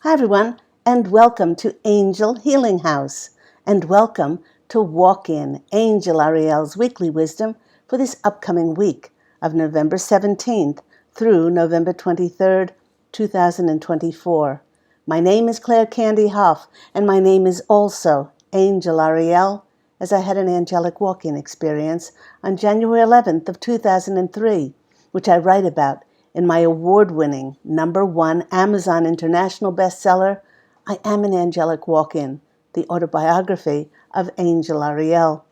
Hi, everyone, and welcome to Angel Healing House, and welcome to Walk In Angel Ariel's weekly wisdom for this upcoming week of November 17th through November 23rd, 2024. My name is Claire Candy Hoff, and my name is also Angel Ariel, as I had an angelic walk-in experience on January 11th of 2003, which I write about in my award-winning #1 Amazon International bestseller, I Am an Angelic Walk-In, the autobiography of Angel Ariel.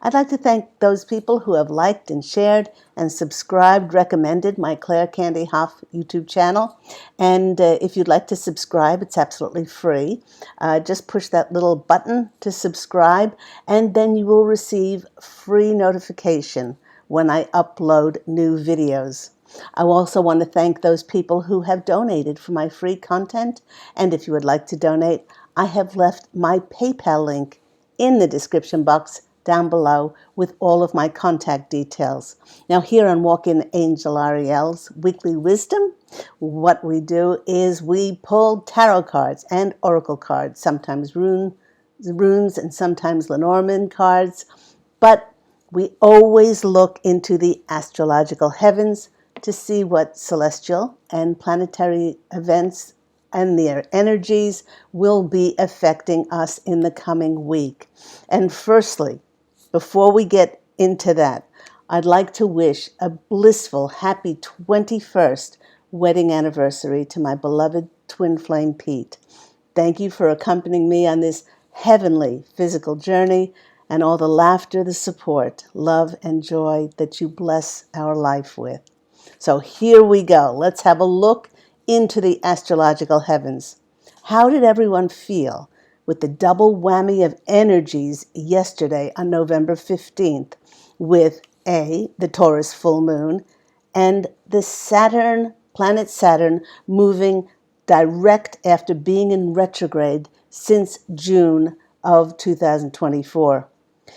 I'd like to thank those people who have liked and shared and subscribed, recommended my Claire Candy Hoff YouTube channel. And if you'd like to subscribe, it's absolutely free. Just push that little button to subscribe, and then you will receive free notification when I upload new videos. I also want to thank those people who have donated for my free content. And if you would like to donate, I have left my PayPal link in the description box down below with all of my contact details. Now, here on Walk-In Angel Ariel's Weekly Wisdom, what we do is we pull tarot cards and oracle cards, sometimes runes and sometimes Lenormand cards, but we always look into the astrological heavens to see what celestial and planetary events and their energies will be affecting us in the coming week. And firstly, before we get into that, I'd like to wish a blissful, happy 21st wedding anniversary to my beloved twin flame Pete. Thank you for accompanying me on this heavenly physical journey and all the laughter, the support, love, and joy that you bless our life with. So here we go. Let's have a look into the astrological heavens. How did everyone feel with the double whammy of energies yesterday on November 15th with the Taurus full moon, and the planet Saturn, moving direct after being in retrograde since June of 2024?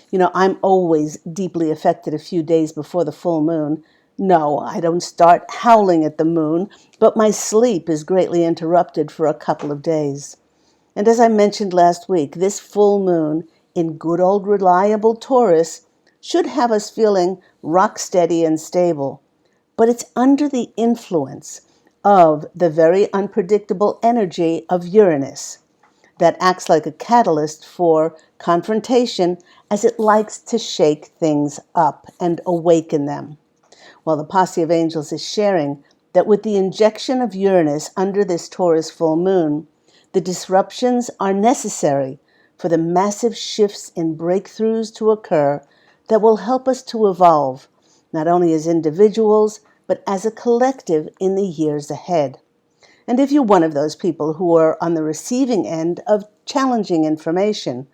You know, I'm always deeply affected a few days before the full moon. No, I don't start howling at the moon, but my sleep is greatly interrupted for a couple of days. And as I mentioned last week, this full moon in good old reliable Taurus should have us feeling rock steady and stable. But it's under the influence of the very unpredictable energy of Uranus that acts like a catalyst for confrontation, as it likes to shake things up and awaken them. Well, the posse of angels is sharing that with the injection of Uranus under this Taurus full moon, the disruptions are necessary for the massive shifts and breakthroughs to occur that will help us to evolve, not only as individuals, but as a collective in the years ahead. And if you're one of those people who are on the receiving end of challenging information,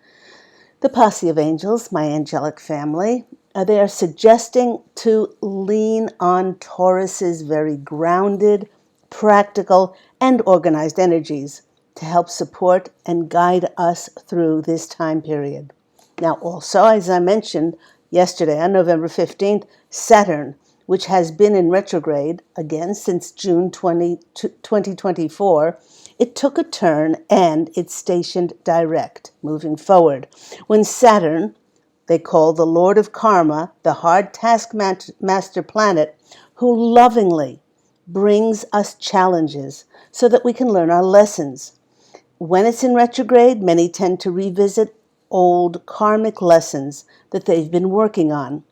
the posse of angels, my angelic family, they are suggesting to lean on Taurus's very grounded, practical, and organized energies to help support and guide us through this time period. Now, also, as I mentioned yesterday on November 15th, Saturn, which has been in retrograde again since June 2024, it took a turn and it's stationed direct, moving forward. When Saturn, they call the Lord of Karma, the hard taskmaster planet, who lovingly brings us challenges so that we can learn our lessons. When it's in retrograde, many tend to revisit old karmic lessons that they've been working on.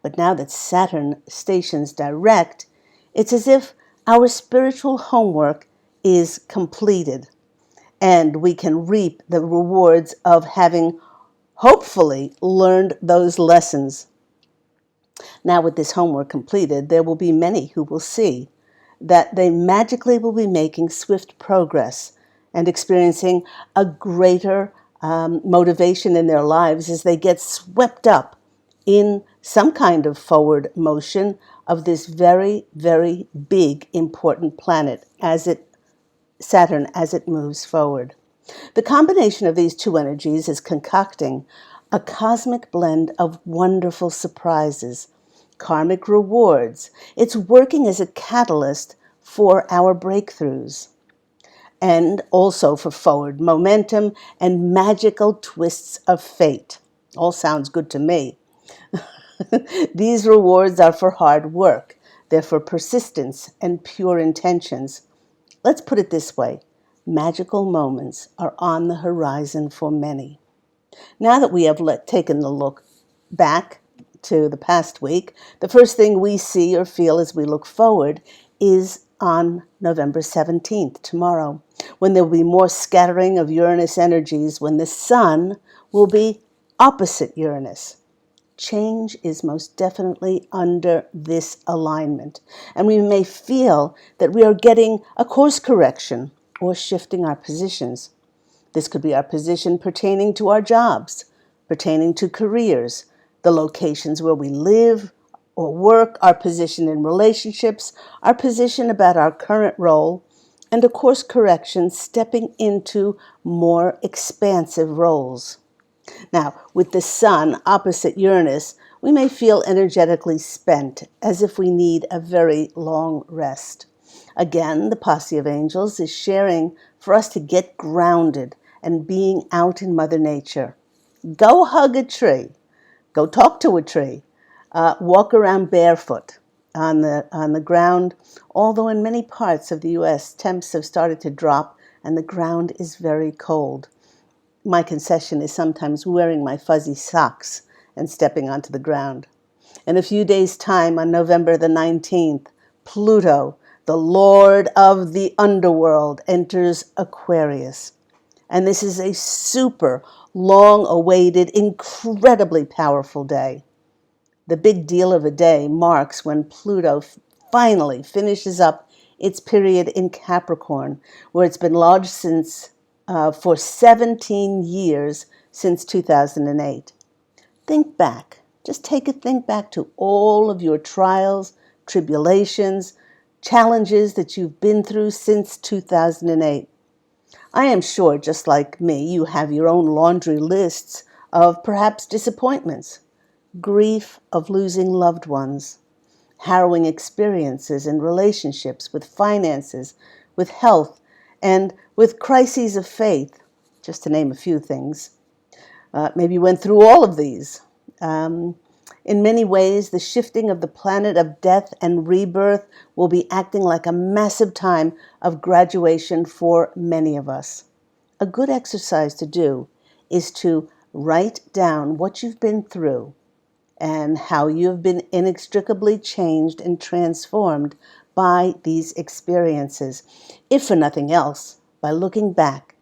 But now that Saturn stations direct, it's as if our spiritual homework is completed, and we can reap the rewards of having hopefully learned those lessons. Now, with this homework completed, there will be many who will see that they magically will be making swift progress and experiencing a greater motivation in their lives as they get swept up in some kind of forward motion of this very, very big, important planet Saturn as it moves forward. The combination of these two energies is concocting a cosmic blend of wonderful surprises, karmic rewards. It's working as a catalyst for our breakthroughs. and also for forward momentum and magical twists of fate. All sounds good to me. These rewards are for hard work. They're for persistence and pure intentions. Let's put it this way. Magical moments are on the horizon for many. Now that we have taken a look back to the past week, the first thing we see or feel as we look forward is on November 17th, tomorrow, when there will be more scattering of Uranus energies, when the sun will be opposite Uranus. Change is most definitely under this alignment, and we may feel that we are getting a course correction or shifting our positions. This could be our position pertaining to our jobs, pertaining to careers, the locations where we live or work, our position in relationships, our position about our current role, and a course correction stepping into more expansive roles. Now, with the sun opposite Uranus, we may feel energetically spent, as if we need a very long rest. Again, the posse of angels is sharing for us to get grounded and being out in Mother Nature. Go hug a tree. Go talk to a tree. Walk around barefoot on the ground, although in many parts of the U.S., temps have started to drop and the ground is very cold. My concession is sometimes wearing my fuzzy socks and stepping onto the ground. In a few days' time, on November the 19th, Pluto, the Lord of the underworld, enters Aquarius. And this is a super long-awaited, incredibly powerful day. The big deal of a day marks when Pluto finally finishes up its period in Capricorn, where it's been lodged for 17 years since 2008. Think back. Just think back to all of your trials, tribulations, challenges that you've been through since 2008. I am sure, just like me, you have your own laundry lists of perhaps disappointments, grief of losing loved ones, harrowing experiences in relationships, with finances, with health, and with crises of faith, just to name a few things. Maybe you went through all of these. In many ways, the shifting of the planet of death and rebirth will be acting like a massive time of graduation for many of us. A good exercise to do is to write down what you've been through and how you have been inextricably changed and transformed by these experiences, if for nothing else, by looking back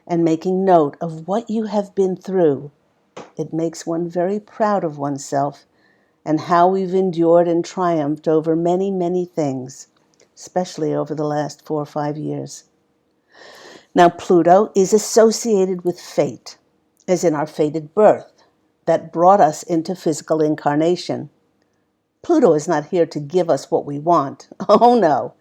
and making note of what you have been through. It makes one very proud of oneself and how we've endured and triumphed over many, many things, especially over the last 4 or 5 years. Now, Pluto is associated with fate, as in our fated birth that brought us into physical incarnation. Pluto is not here to give us what we want. Oh no.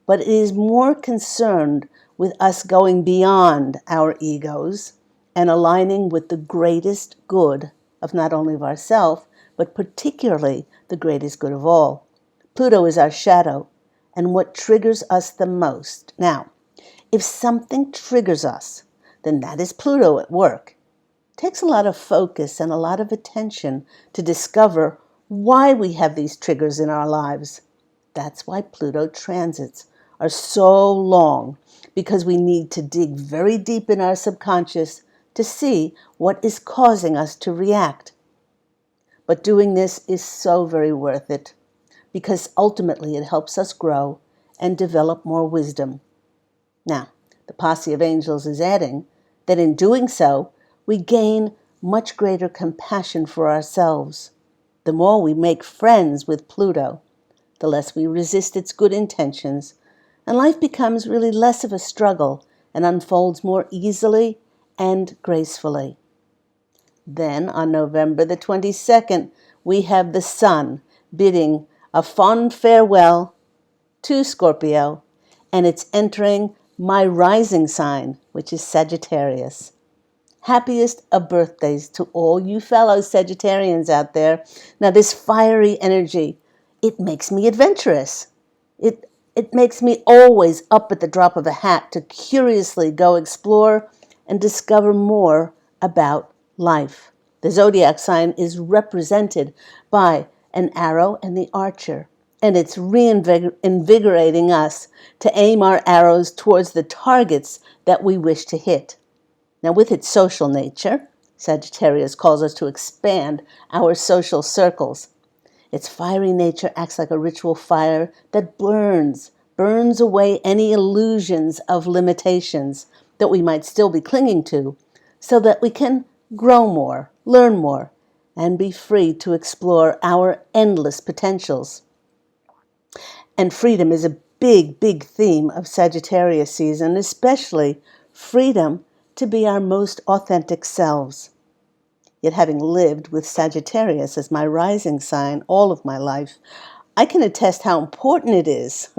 But it is more concerned with us going beyond our egos and aligning with the greatest good of not only of ourselves, but particularly the greatest good of all. Pluto is our shadow and what triggers us the most. Now, if something triggers us, then that is Pluto at work. It takes a lot of focus and a lot of attention to discover why we have these triggers in our lives. That's why Pluto transits are so long, because we need to dig very deep in our subconscious to see what is causing us to react. But doing this is so very worth it, because ultimately it helps us grow and develop more wisdom. Now, the posse of angels is adding that in doing so, we gain much greater compassion for ourselves. The more we make friends with Pluto, the less we resist its good intentions, and life becomes really less of a struggle and unfolds more easily and gracefully. Then, on November the 22nd, we have the sun bidding a fond farewell to Scorpio, and it's entering my rising sign, which is Sagittarius. Happiest of birthdays to all you fellow Sagittarians out there. Now, this fiery energy, it makes me adventurous. It It makes me always up at the drop of a hat to curiously go explore and discover more about life. The zodiac sign is represented by an arrow and the archer, and it's reinvigorating us to aim our arrows towards the targets that we wish to hit. Now, with its social nature, Sagittarius calls us to expand our social circles. Its fiery nature acts like a ritual fire that burns away any illusions of limitations that we might still be clinging to, so that we can grow more, learn more, and be free to explore our endless potentials. And freedom is a big, big theme of Sagittarius season, especially freedom to be our most authentic selves. Yet having lived with Sagittarius as my rising sign all of my life, I can attest how important it is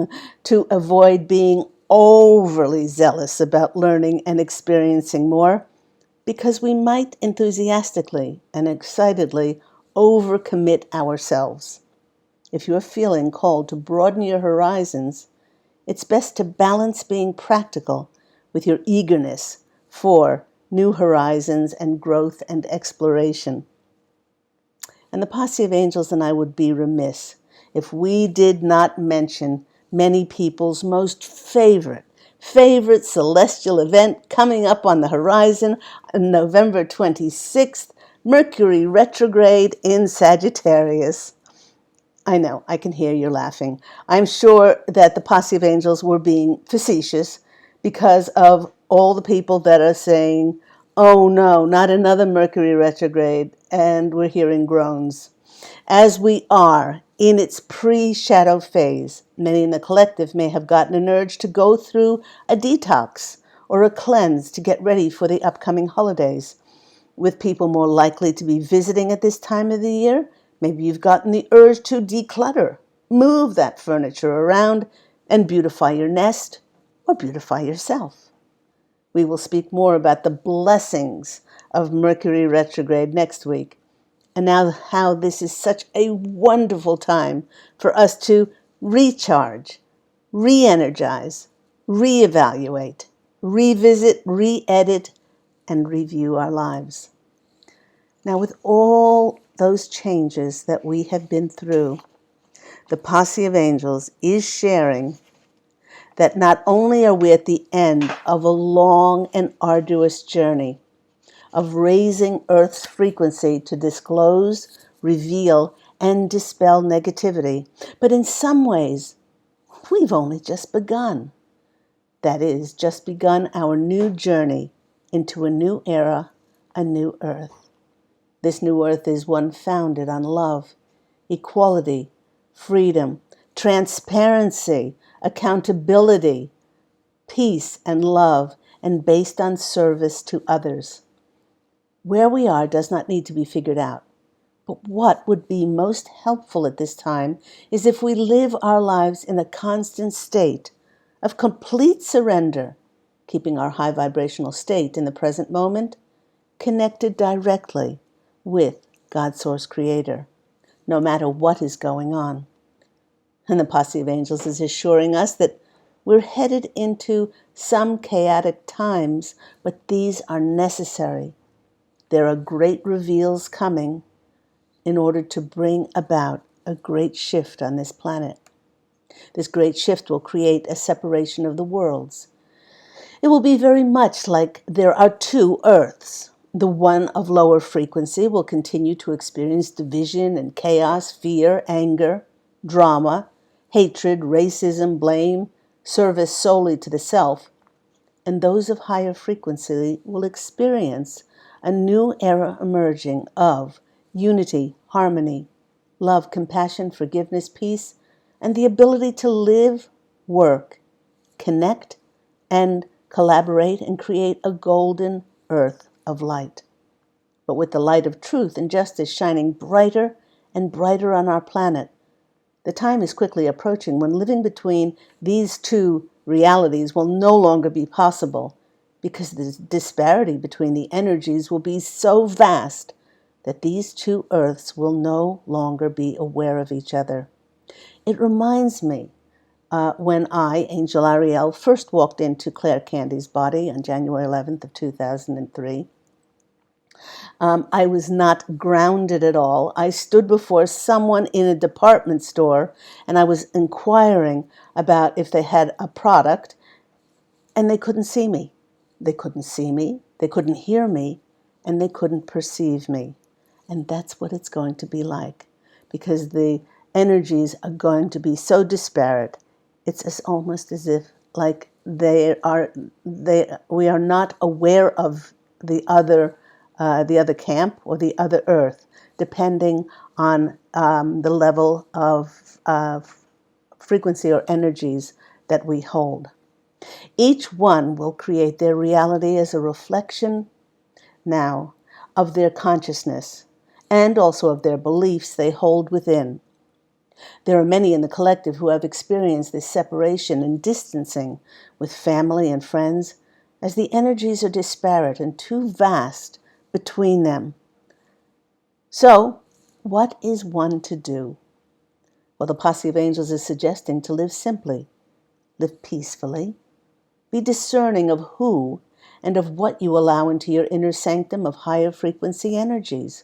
to avoid being overly zealous about learning and experiencing more, because we might enthusiastically and excitedly overcommit ourselves. If you are feeling called to broaden your horizons, it's best to balance being practical with your eagerness for new horizons and growth and exploration. And the posse of angels and I would be remiss if we did not mention many people's most favorite celestial event coming up on the horizon on November 26th, Mercury retrograde in Sagittarius. I know, I can hear you laughing. I'm sure that the posse of angels were being facetious because of all the people that are saying, oh no, not another Mercury retrograde, and we're hearing groans. As we are in its pre-shadow phase, many in the collective may have gotten an urge to go through a detox or a cleanse to get ready for the upcoming holidays. With people more likely to be visiting at this time of the year, maybe you've gotten the urge to declutter, move that furniture around, and beautify your nest or beautify yourself. We will speak more about the blessings of Mercury retrograde next week, and now how this is such a wonderful time for us to recharge, re-energize, reevaluate, revisit, re-edit, and review our lives. Now, with all those changes that we have been through, the posse of angels is sharing that not only are we at the end of a long and arduous journey of raising Earth's frequency to disclose, reveal, and dispel negativity, but in some ways, we've only just begun. That is, just begun our new journey into a new era, a new Earth. This new Earth is one founded on love, equality, freedom, transparency, accountability, peace, and love, and based on service to others. Where we are does not need to be figured out. But what would be most helpful at this time is if we live our lives in a constant state of complete surrender, keeping our high vibrational state in the present moment, connected directly with God Source Creator, no matter what is going on. And the posse of angels is assuring us that we're headed into some chaotic times, but these are necessary. There are great reveals coming in order to bring about a great shift on this planet. This great shift will create a separation of the worlds. It will be very much like there are two Earths. The one of lower frequency will continue to experience division and chaos, fear, anger, drama, hatred, racism, blame, service solely to the self. And those of higher frequency will experience a new era emerging of unity, harmony, love, compassion, forgiveness, peace, and the ability to live, work, connect, and collaborate and create a golden earth of light. But with the light of truth and justice shining brighter and brighter on our planet, the time is quickly approaching when living between these two realities will no longer be possible, because the disparity between the energies will be so vast that these two earths will no longer be aware of each other. It reminds me when I, Angel Ariel, first walked into Claire Candy's body on January 11th of 2003. I was not grounded at all. I stood before someone in a department store and I was inquiring about if they had a product, and they couldn't see me. They couldn't see me, they couldn't hear me, and they couldn't perceive me. And that's what it's going to be like, because the energies are going to be so disparate. It's almost as if like we are not aware of the other camp or the other earth, depending on the level of frequency or energies that we hold. Each one will create their reality as a reflection now of their consciousness and also of their beliefs they hold within. There are many in the collective who have experienced this separation and distancing with family and friends, as the energies are disparate and too vast between them. So, what is one to do? Well, the posse of angels is suggesting to live simply, live peacefully, be discerning of who and of what you allow into your inner sanctum of higher frequency energies.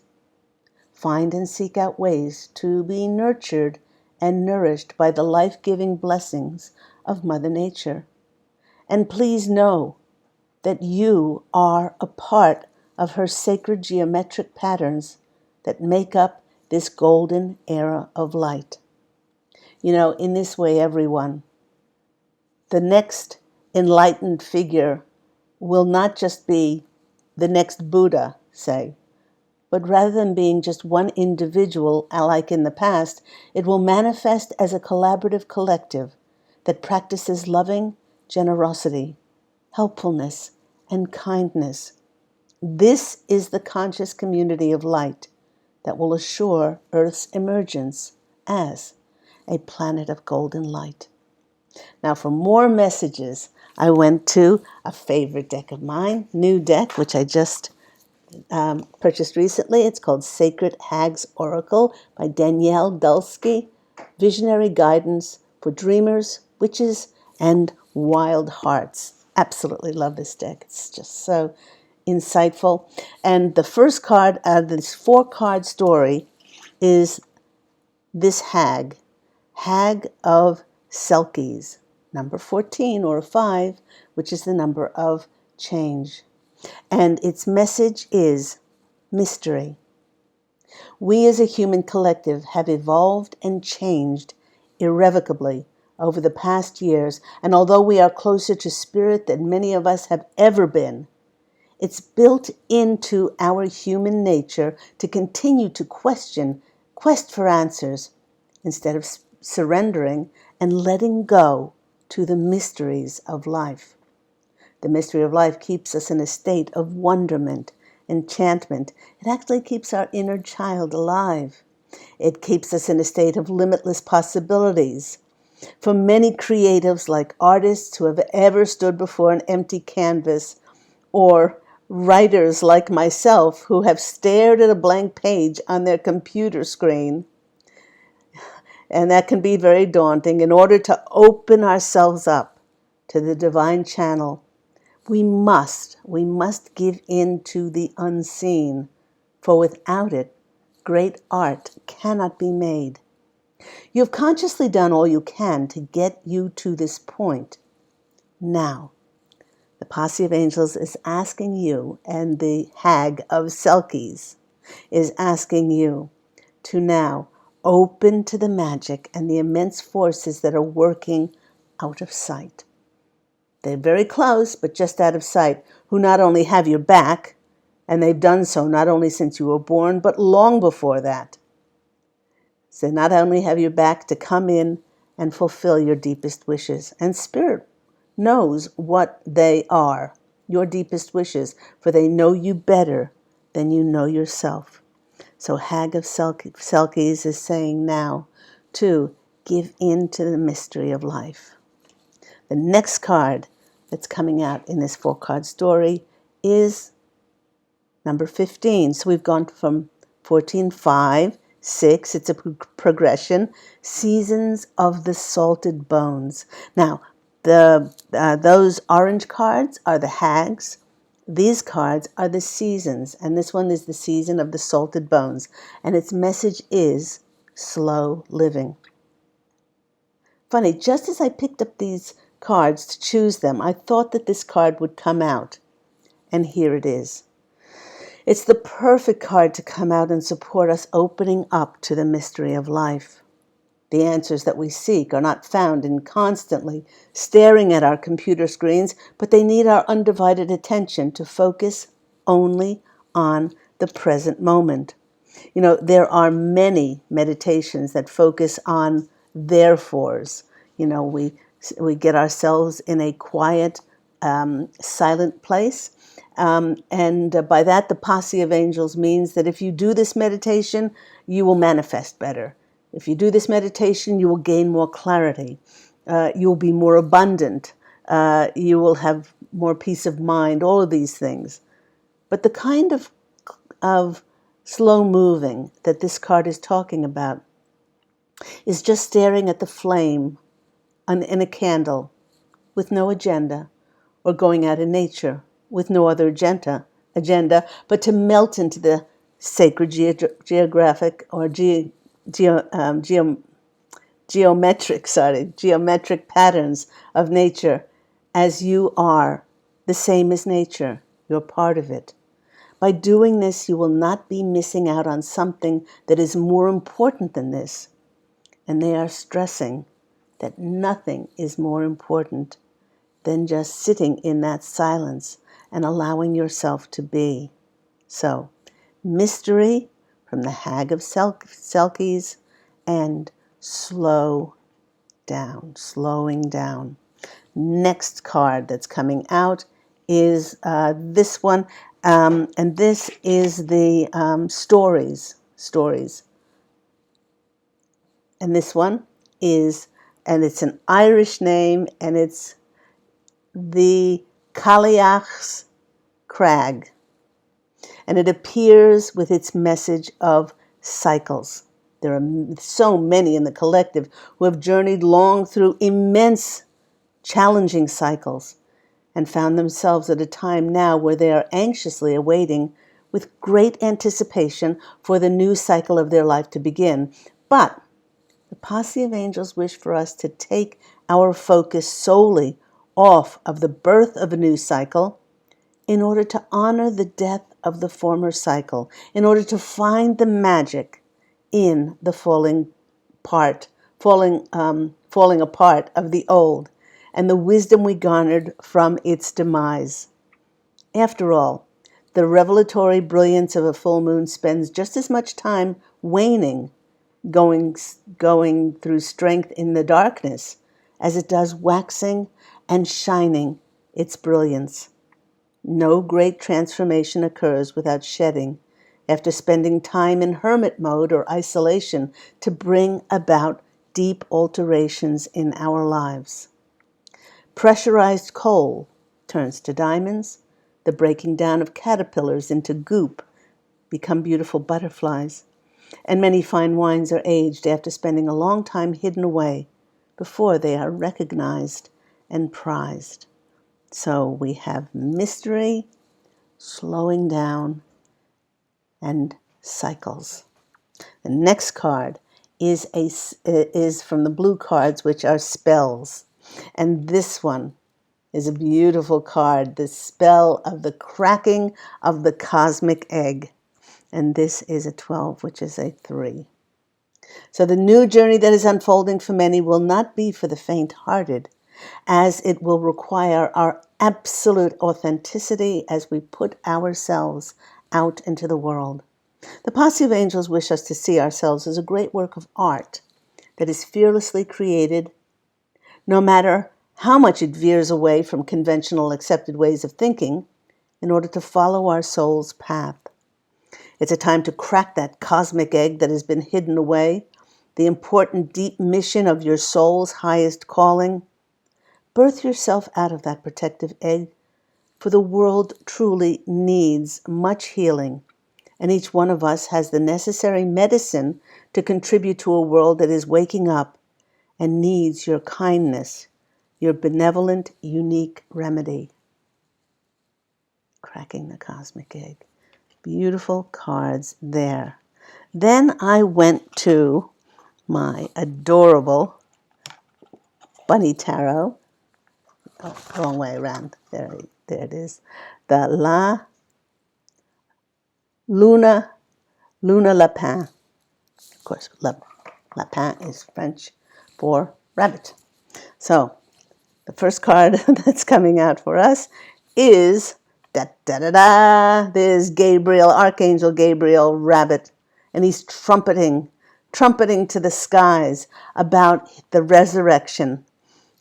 Find and seek out ways to be nurtured and nourished by the life-giving blessings of Mother Nature. And please know that you are a part of her sacred geometric patterns that make up this golden era of light. You know, in this way, everyone, the next enlightened figure will not just be the next Buddha, say, but rather than being just one individual, like in the past, it will manifest as a collaborative collective that practices loving generosity, helpfulness, and kindness. This is the conscious community of light that will assure Earth's emergence as a planet of golden light. Now, for more messages, I went to a favorite deck of mine, new deck, which I just purchased recently. It's called Sacred Hag's Oracle by Danielle Dulski. Visionary guidance for dreamers, witches, and wild hearts. Absolutely love this deck. It's just so insightful. And the first card out of this 4-card story is this hag, Hag of Selkies, number 14 or 5, which is the number of change. And its message is mystery. We as a human collective have evolved and changed irrevocably over the past years, and although we are closer to spirit than many of us have ever been, it's built into our human nature to continue to quest for answers, instead of surrendering and letting go to the mysteries of life. The mystery of life keeps us in a state of wonderment, enchantment. It actually keeps our inner child alive. It keeps us in a state of limitless possibilities. For many creatives, like artists who have ever stood before an empty canvas, or writers like myself who have stared at a blank page on their computer screen, and that can be very daunting. In order to open ourselves up to the divine channel, we must give in to the unseen, for without it, great art cannot be made. You have consciously done all you can to get you to this point. Now, the posse of angels is asking you, and the hag of Selkies is asking you to now open to the magic and the immense forces that are working out of sight. They're very close, but just out of sight, who not only have your back, and they've done so not only since you were born, but long before that. So they not only have your back to come in and fulfill your deepest wishes, and Spirit knows what they are, your deepest wishes, for they know you better than you know yourself. So Hag of Selkies is saying now to give in to the mystery of life. The next card that's coming out in this 4-card story is number 15. So we've gone from 14, 5, 6, it's a progression, seasons of the salted bones. Now, those orange cards are the hags. These cards are the seasons, and this one is the season of the salted bones, and its message is slow living. Funny, just as I picked up these cards to choose them, I thought that this card would come out, and here it is. It's the perfect card to come out and support us opening up to the mystery of life. The answers that we seek are not found in constantly staring at our computer screens, but they need our undivided attention to focus only on the present moment. You know, there are many meditations that focus on therefores. You know, we get ourselves in a quiet, silent place. And by that, the posse of angels means that if you do this meditation, you will manifest better. If you do this meditation, you will gain more clarity. You'll be more abundant. You will have more peace of mind, all of these things. But the kind of slow moving that this card is talking about is just staring at the flame in a candle with no agenda, or going out in nature with no other agenda, but to melt into the sacred geographic or geometric patterns of nature as you are, the same as nature. You're part of it. By doing this, you will not be missing out on something that is more important than this. And they are stressing that nothing is more important than just sitting in that silence and allowing yourself to be. So, mystery from the Hag of Selkies and slowing down. Next card that's coming out is this one, and this is the stories. And this one is, and it's an Irish name, and it's the Cailleach's Crag. And it appears with its message of cycles. There are so many in the collective who have journeyed long through immense, challenging cycles and found themselves at a time now where they are anxiously awaiting with great anticipation for the new cycle of their life to begin. But the posse of angels wish for us to take our focus solely off of the birth of a new cycle in order to honor the death of the former cycle, in order to find the magic in the falling apart of the old and the wisdom we garnered from its demise. After all, the revelatory brilliance of a full moon spends just as much time waning, going through strength in the darkness, as it does waxing and shining its brilliance. No great transformation occurs without shedding, after spending time in hermit mode or isolation to bring about deep alterations in our lives. Pressurized coal turns to diamonds. The breaking down of caterpillars into goop become beautiful butterflies. And many fine wines are aged after spending a long time hidden away before they are recognized and prized. So we have mystery, slowing down, and cycles. The next card is from the blue cards, which are spells. And this one is a beautiful card, the spell of the cracking of the cosmic egg. And this is a 12, which is a 3. So the new journey that is unfolding for many will not be for the faint-hearted, as it will require our absolute authenticity as we put ourselves out into the world. The posse of angels wish us to see ourselves as a great work of art that is fearlessly created, no matter how much it veers away from conventional accepted ways of thinking, in order to follow our soul's path. It's a time to crack that cosmic egg that has been hidden away, the important deep mission of your soul's highest calling. Birth yourself out of that protective egg, for the world truly needs much healing, and each one of us has the necessary medicine to contribute to a world that is waking up and needs your kindness, your benevolent, unique remedy. Cracking the cosmic egg. Beautiful cards there. Then I went to my adorable bunny tarot. Oh, wrong way around. There it is. The Luna Lapin. Of course, Lapin is French for rabbit. So the first card that's coming out for us is There's Gabriel, Archangel Gabriel, rabbit, and he's trumpeting to the skies about the resurrection,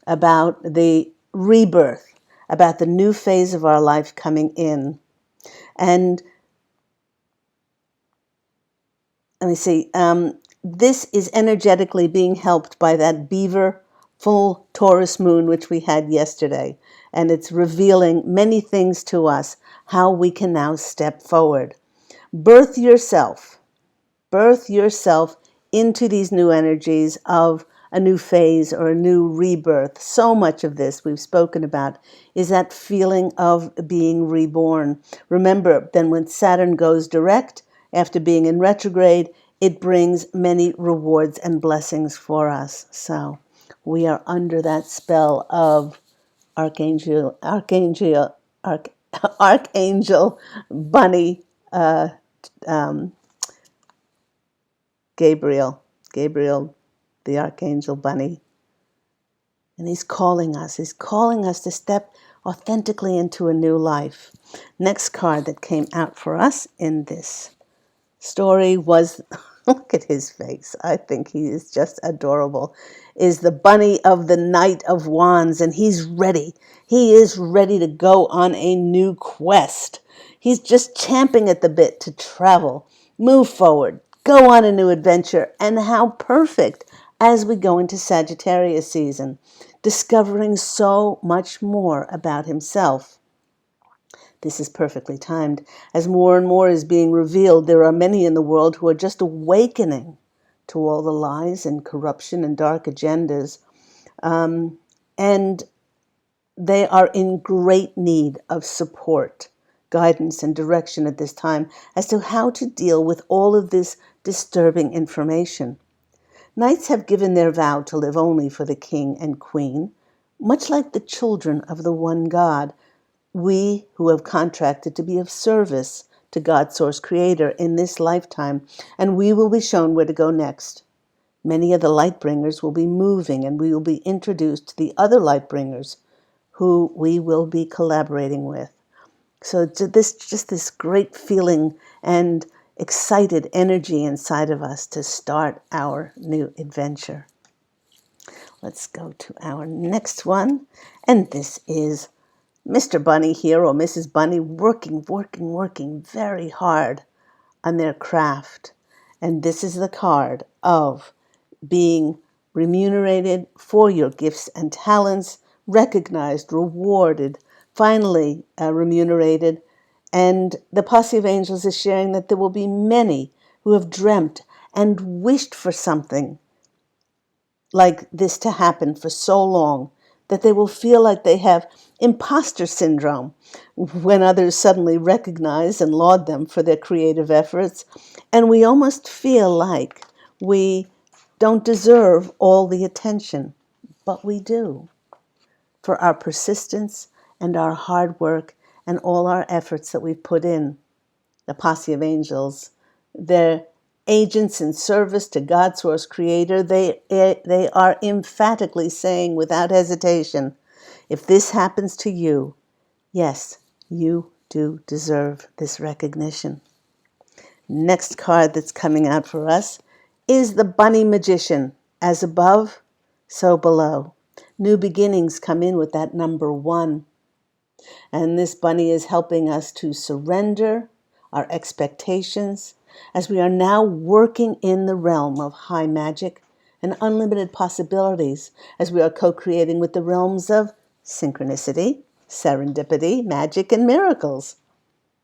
about the rebirth, about the new phase of our life coming in. And let me see, this is energetically being helped by that beaver full Taurus moon, which we had yesterday. And it's revealing many things to us, how we can now step forward. Birth yourself into these new energies of a new phase or a new rebirth. So much of this we've spoken about is that feeling of being reborn. Remember, then when Saturn goes direct, after being in retrograde, it brings many rewards and blessings for us. So we are under that spell of Archangel Bunny, Gabriel, the Archangel Bunny. And he's calling us to step authentically into a new life. Next card that came out for us in this story was, look at his face, I think he is just adorable, is the Bunny of the Knight of Wands, and he's ready. He is ready to go on a new quest. He's just champing at the bit to travel, move forward, go on a new adventure, and how perfect as we go into Sagittarius season, discovering so much more about himself. This is perfectly timed. As more and more is being revealed, there are many in the world who are just awakening to all the lies and corruption and dark agendas. And they are in great need of support, guidance, and direction at this time as to how to deal with all of this disturbing information. Knights have given their vow to live only for the king and queen, much like the children of the one God. We who have contracted to be of service to God Source Creator in this lifetime, and we will be shown where to go next. Many of the light bringers will be moving, and we will be introduced to the other light bringers who we will be collaborating with. So this great feeling and excited energy inside of us to start our new adventure. Let's go to our next one, and this is Mr. Bunny here, or Mrs. Bunny, working very hard on their craft. And this is the card of being remunerated for your gifts and talents, recognized, rewarded, finally remunerated. And the posse of angels is sharing that there will be many who have dreamt and wished for something like this to happen for so long that they will feel like they have imposter syndrome when others suddenly recognize and laud them for their creative efforts. And we almost feel like we don't deserve all the attention, but we do, for our persistence and our hard work and all our efforts that we've put in. The posse of angels, they're agents in service to God Source Creator. They are emphatically saying without hesitation, if this happens to you, yes, you do deserve this recognition. Next card that's coming out for us is the Bunny Magician. As above, so below. New beginnings come in with that number 1. And this bunny is helping us to surrender our expectations as we are now working in the realm of high magic and unlimited possibilities as we are co-creating with the realms of synchronicity, serendipity, magic, and miracles.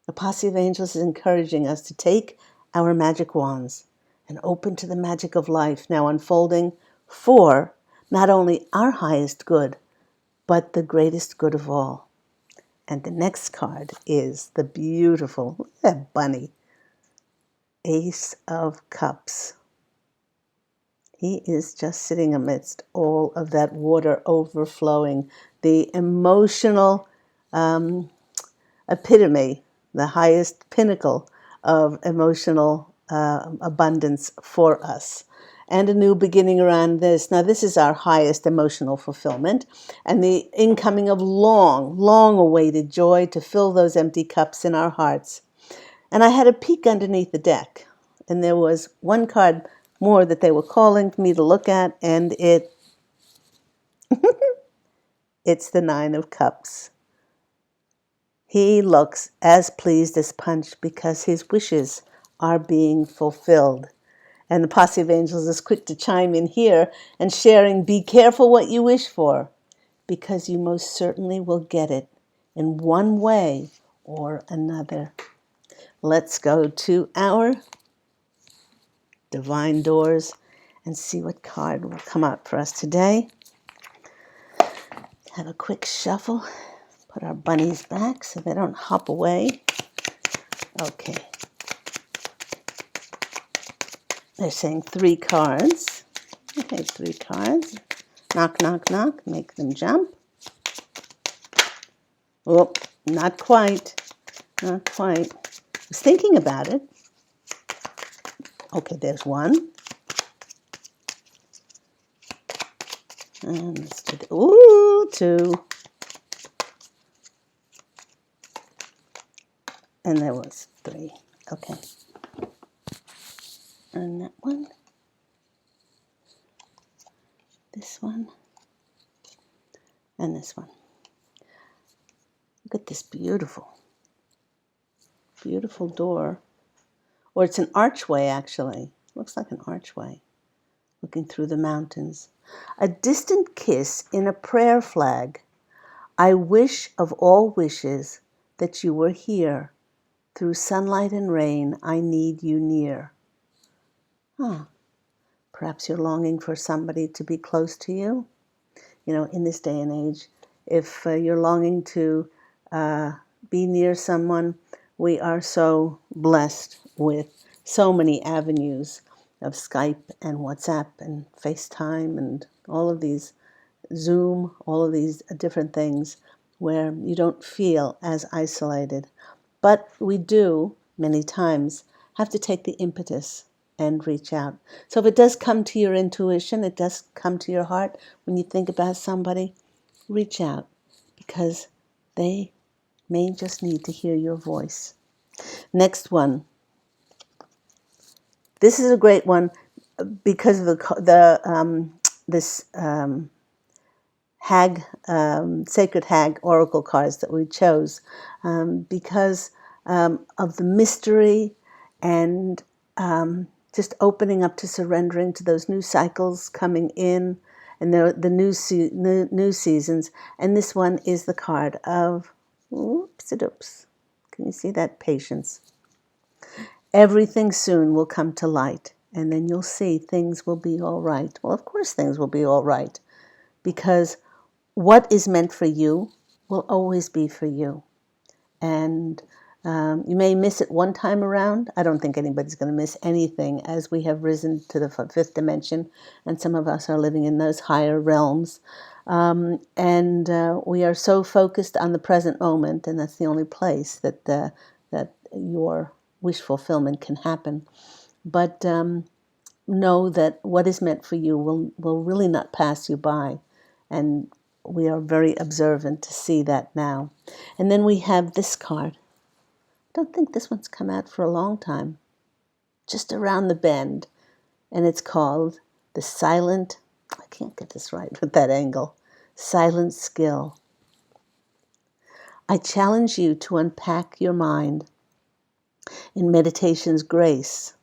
The posse of angels is encouraging us to take our magic wands and open to the magic of life now unfolding for not only our highest good, but the greatest good of all. And the next card is the beautiful, look at that bunny, Ace of Cups. He is just sitting amidst all of that water overflowing, the emotional epitome, the highest pinnacle of emotional abundance for us. And a new beginning around this. Now, this is our highest emotional fulfillment and the incoming of long, long awaited joy to fill those empty cups in our hearts. And I had a peek underneath the deck, and there was one card more that they were calling me to look at, and it's the Nine of Cups. He looks as pleased as Punch because his wishes are being fulfilled. And the posse of angels is quick to chime in here and sharing, be careful what you wish for, because you most certainly will get it in one way or another. Let's go to our divine doors and see what card will come out for us today. Have a quick shuffle. Put our bunnies back so they don't hop away. Okay. They're saying 3 cards. Okay, 3 cards. Knock, knock, knock. Make them jump. Oh, not quite. Not quite. I was thinking about it. Okay, there's 1. And let's do 2. And there was 3. Okay. And that one. This one. And this one. Look at this beautiful, beautiful door. Or it's an archway, actually. Looks like an archway. Looking through the mountains. A distant kiss in a prayer flag. I wish of all wishes that you were here. Through sunlight and rain, I need you near. Perhaps you're longing for somebody to be close to you. You know, in this day and age, if you're longing to be near someone, we are so blessed with so many avenues of Skype and WhatsApp and FaceTime and all of these, Zoom, all of these different things where you don't feel as isolated. But we do, many times, have to take the impetus and reach out. So if it does come to your intuition, it does come to your heart when you think about somebody, reach out because they may just need to hear your voice. Next one. This is a great one because of this hag, sacred hag oracle cards that we chose, because of the mystery and just opening up to surrendering to those new cycles coming in and the new seasons. And this one is the card of, oops, can you see that? Patience. Everything soon will come to light, and then you'll see things will be all right. Well, of course things will be all right, because what is meant for you will always be for you. And you may miss it one time around. I don't think anybody's going to miss anything as we have risen to the 5th dimension, and some of us are living in those higher realms. And we are so focused on the present moment, and that's the only place that that your wish fulfillment can happen. But know that what is meant for you will really not pass you by. And we are very observant to see that now. And then we have this card. I don't think this one's come out for a long time. Just around the bend. And it's called the Silent, I can't get this right with that angle, Silent Skill. I challenge you to unpack your mind. In meditation's grace,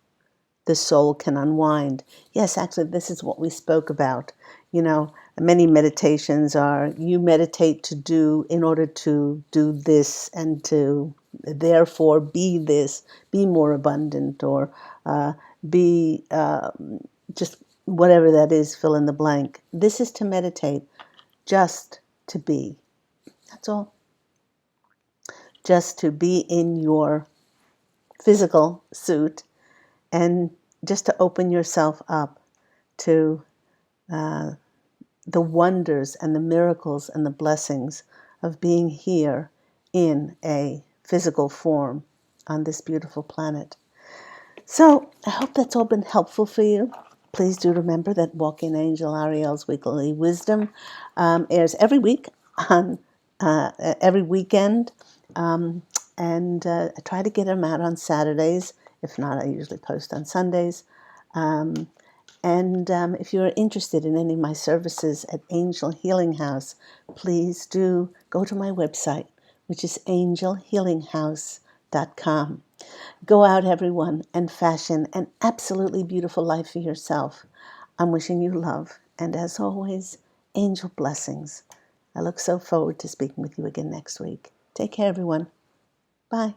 the soul can unwind. Yes, actually, this is what we spoke about. You know, Many meditations are you meditate to do in order to do this and to therefore be this, be more abundant, or be just whatever that is, fill in the blank. This is to meditate just to be. That's all. Just to be in your physical suit and just to open yourself up to the wonders and the miracles and the blessings of being here in a physical form on this beautiful planet. So I hope that's all been helpful for you. Please do remember that Walk-in Angel Ariel's Weekly Wisdom airs every week on every weekend, and I try to get them out on Saturdays. If not, I usually post on Sundays. And if you're interested in any of my services at Angel Healing House, please do go to my website, which is angelhealinghouse.com. Go out, everyone, and fashion an absolutely beautiful life for yourself. I'm wishing you love, and as always, angel blessings. I look so forward to speaking with you again next week. Take care, everyone. Bye.